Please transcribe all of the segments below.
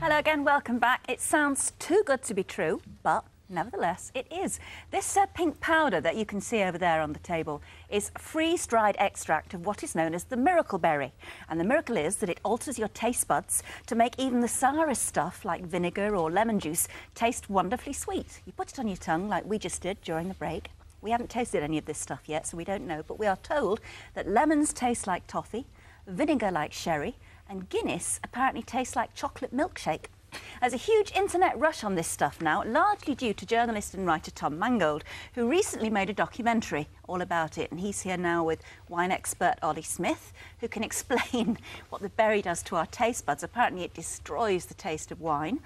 Hello again, welcome back. It sounds too good to be true, but nevertheless, it is. This pink powder that you can see over there on the table is freeze-dried extract of what is known as the miracle berry. And the miracle is that it alters your taste buds to make even the sourest stuff, like vinegar or lemon juice, taste wonderfully sweet. You put it on your tongue, like we just did during the break. We haven't tasted any of this stuff yet, so we don't know, but we are told that lemons taste like toffee, vinegar like sherry, and Guinness apparently tastes like chocolate milkshake. There's a huge internet rush on this stuff now, largely due to journalist and writer Tom Mangold, who recently made a documentary all about it. And he's here now with wine expert Ollie Smith, who can explain what the berry does to our taste buds. Apparently it destroys the taste of wine,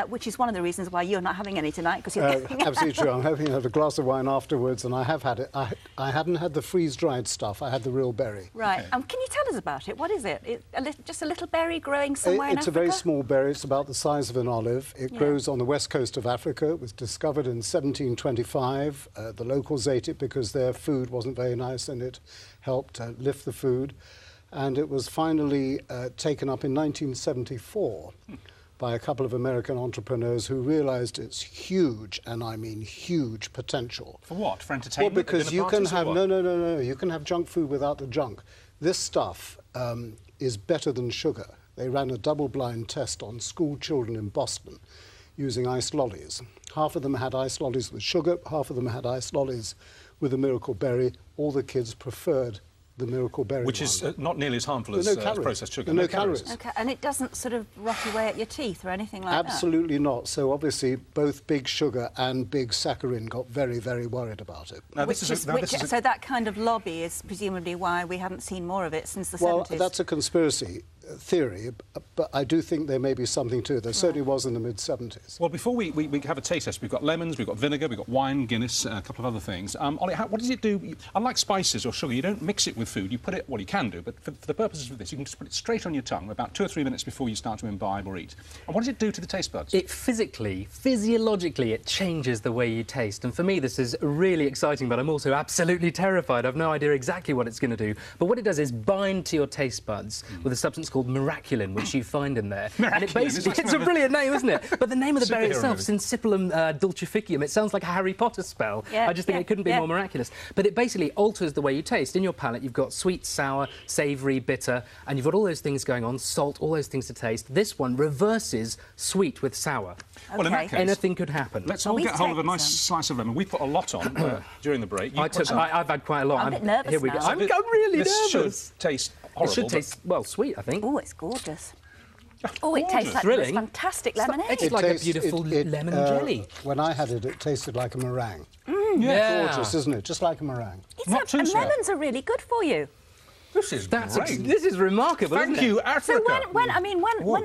which is one of the reasons why you're not having any tonight, because you're absolutely true. I'm hoping to have a glass of wine afterwards, and I have had it. I hadn't had the freeze-dried stuff. I had the real berry. Right. Okay. Can you tell us about it? What is it? Just a little berry growing somewhere in It's Africa? a very small berry. It's about the size of an olive. It grows on the west coast of Africa. It was discovered in 1725. The locals ate it because their food wasn't very nice, and it helped lift the food. And it was finally taken up in 1974 by a couple of American entrepreneurs who realised its huge, and I mean huge, potential. For what? For entertainment? Well, because you can have no. You can have junk food without the junk. This stuff is better than sugar. They ran a double-blind test on school children in Boston using ice lollies. Half of them had ice lollies with sugar, half of them had ice lollies with the miracle berry. All the kids preferred the miracle berry Which one. is not nearly as harmful as processed sugar. No calories. Okay, and it doesn't sort of rot away at your teeth or anything like that? Absolutely not. So obviously both big sugar and big saccharin got very, very worried about it. Now, So that kind of lobby is presumably why we haven't seen more of it since the 70s? Well, that's a conspiracy theory, but I do think there may be something to it. There certainly was in the mid-70s. Well, before we have a taste test, we've got lemons, we've got vinegar, we've got wine, Guinness, a couple of other things. Ollie, what does it do? Unlike spices or sugar, you don't mix it with food. You put it, well, you can do, but for the purposes of this, you can just put it straight on your tongue about 2 or 3 minutes before you start to imbibe or eat. And what does it do to the taste buds? It physiologically, it changes the way you taste. And for me, this is really exciting, but I'm also absolutely terrified. I've no idea exactly what it's going to do. But what it does is bind to your taste buds with a substance called miraculin, which you find in there. And it basically, it's a brilliant name, isn't it? But the name of the berry itself, Syncypillum dulcificum, it sounds like a Harry Potter spell. I just think it couldn't be more miraculous. But it basically alters the way you taste. In your palate, you've got sweet, sour, savoury, bitter, and you've got all those things going on, salt, all those things to taste. This one reverses sweet with sour. Okay. Well, in that case, anything could happen. Let's all get hold of a nice slice of lemon. We put a lot on during the break. I've had quite a lot. I'm a bit nervous Here we go. now. I'm really nervous. This should taste horrible. It should taste, well, sweet, I think. Oh, it's gorgeous. Oh, it tastes like Thrilling. this fantastic lemonade. It's like a beautiful lemon jelly. When I had it, it tasted like a meringue. Yeah. Gorgeous, isn't it? Just like a meringue. And lemons are really good for you. This is great. This is remarkable, Thank you, Africa. So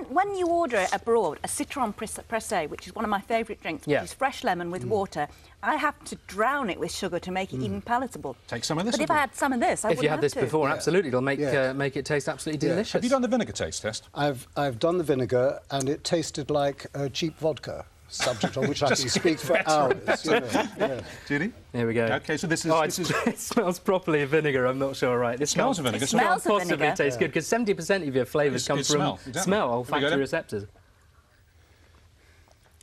when you order it abroad, a citron pressé, which is one of my favourite drinks, which is fresh lemon with water, I have to drown it with sugar to make it even palatable. Take some of this. But if I had some of this, I wouldn't If you had this have to. before, absolutely, it'll make it taste absolutely delicious. Have you done the vinegar taste test? I've done the vinegar, and it tasted like cheap vodka. Subject on which I can speak for hours. You know, Judy? There we go. OK, so this is... It smells properly of vinegar, I'm not sure, right? This smells of vinegar. It smells of possibly vinegar. taste good, because 70% of your flavours come from smell, olfactory receptors.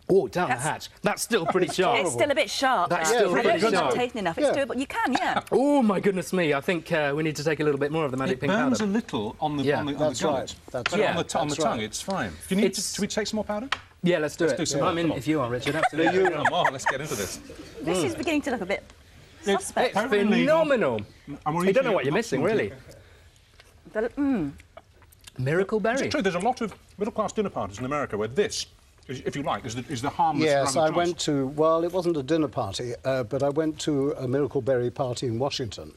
Oh, down the hatch. That's still pretty sharp. It's still a bit sharp. That's still pretty I don't sharp. think I've tasted enough. It's doable. You can, Oh, my goodness me. I think we need to take a little bit more of the magic pink powder. It burns a little on the That's gullet. right. That's but right. on the tongue, it's fine. Do you need should we take some more powder? Yeah, let's do it. Do some I'm in if you are, Richard. Absolutely. Come on, let's get into this. This is beginning to look a bit suspect. It's phenomenal. You don't know what you're missing, really. Miracle berry. It's true, there's a lot of middle-class dinner parties in America where this, if you like, is the harmless Yes, drug of I choice. went to, well, it wasn't a dinner party, but I went to a miracle berry party in Washington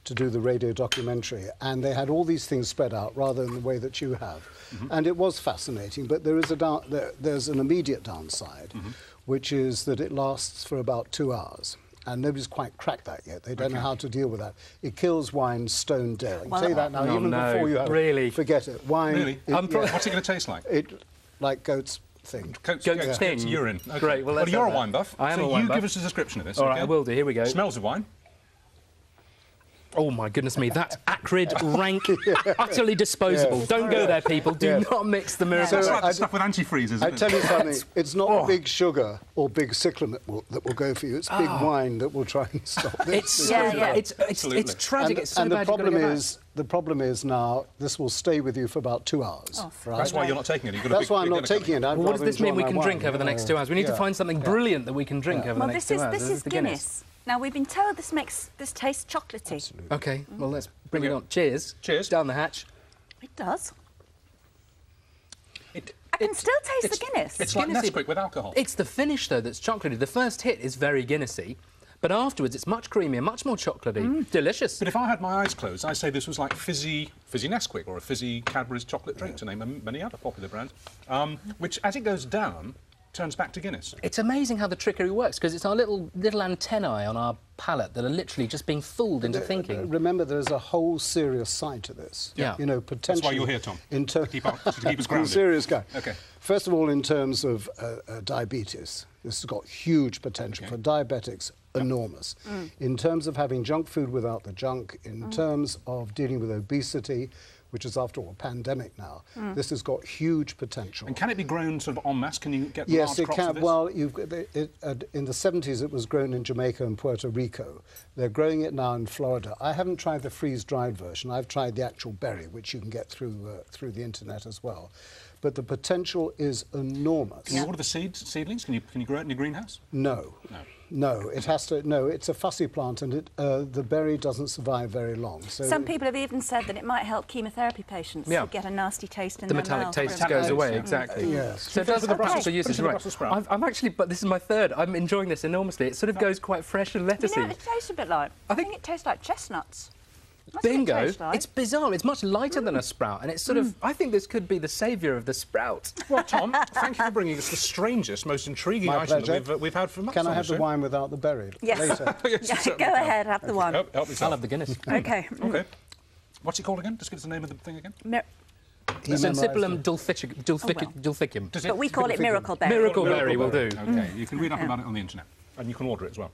to do the radio documentary, and they had all these things spread out rather than the way that you have. And it was fascinating, but there is there's an immediate downside, which is that it lasts for about 2 hours. And nobody's quite cracked that yet. They don't know how to deal with that. It kills wine stone dead. I can tell you that now, even before you have it. Forget it. Wine... Really? What's it going to taste like? Like goat's thing. Goat's thing. urine. Okay. Great, well, you're a wine buff. I am so a wine you buff. give us a description of this, All right, I will do. Here we go. Smells of wine. Oh, my goodness me, that's acrid, rank, utterly disposable. Yes. Don't go there, people. Do Yes. not mix the miracle. That's So like the I- stuff with antifreeze, isn't I it? tell you something, it's not big sugar or big cyclamen that will go for you. It's big wine that will try and stop this. It's so Yeah, yeah. it's tragic. It's so and the bad you've gotta problem go back. is, the problem is now this will stay with you for about 2 hours. Right? That's why you're not taking it. You've got a That's big- why I'm big not dinner taking it. I'd Well, what does rather this mean we enjoy can my drink wine. over the next 2 hours? We need to Yeah. find something brilliant that we can drink over the Well, next this 2 hours. is the Guinness. Now, we've been told this tastes chocolatey. OK, well, let's bring it on. Cheers. Cheers. Down the hatch. It does. It- I can still taste it's- the Guinness. It's like Guinnessy. Nesquik with alcohol. It's the finish, though, that's chocolatey. The first hit is very Guinnessy, but afterwards it's much creamier, much more chocolatey. Delicious. But if I had my eyes closed, I'd say this was like fizzy Nesquik or a fizzy Cadbury's chocolate drink, to name many other popular brands, which, as it goes down, turns back to Guinness. It's amazing how the trickery works, because it's our little antennae on our palate that are literally just being fooled into thinking. Remember, there's a whole serious side to this. Yeah. You know, potentially... That's why you're here, Tom. To keep us I'm a grounded. serious guy. OK. First of all, in terms of diabetes, this has got huge potential. For diabetics, enormous. In terms of having junk food without the junk, in terms of dealing with obesity, which is, after all, a pandemic now, this has got huge potential. And can it be grown sort of en masse? Can you get Yes, large it crops can. of this? Well, in the 70s, it was grown in Jamaica and Puerto Rico. They're growing it now in Florida. I haven't tried the freeze-dried version. I've tried the actual berry, which you can get through the internet as well. But the potential is enormous. Can you order the seedlings? Can you grow it in your greenhouse? No. No. No, it has to. No, it's a fussy plant, and the berry doesn't survive very long. So Some people have even said that it might help chemotherapy patients Yeah. who get a nasty taste in The their metallic mouth. taste from- goes away, exactly. Yes. So it does With the have Brussels- practical uses, with the right? Brussels sprout. I'm actually, but this is my third. I'm enjoying this enormously. It sort of goes quite fresh and You lettucey. know, it tastes a bit like. I think it tastes like chestnuts. That's what it Bingo! tastes like. It's bizarre. It's much lighter than a sprout, and it's sort of. I think this could be the saviour of the sprout. Well, Tom, thank you for bringing us the strangest, most intriguing My item pleasure. that we've had for months. Can I on have the the show. wine without the berry Yes. later? Yes, you Yeah, certainly go can. ahead, have the one. Help yourself. I'll have the Guinness. OK. OK. What's it called again? Just give us the name of the thing again. He memorised Sensibulum it. dulficum. Does But we call it miracle berry. Miracle berry will do. OK, you can read up about it on the internet, and you can order it as well.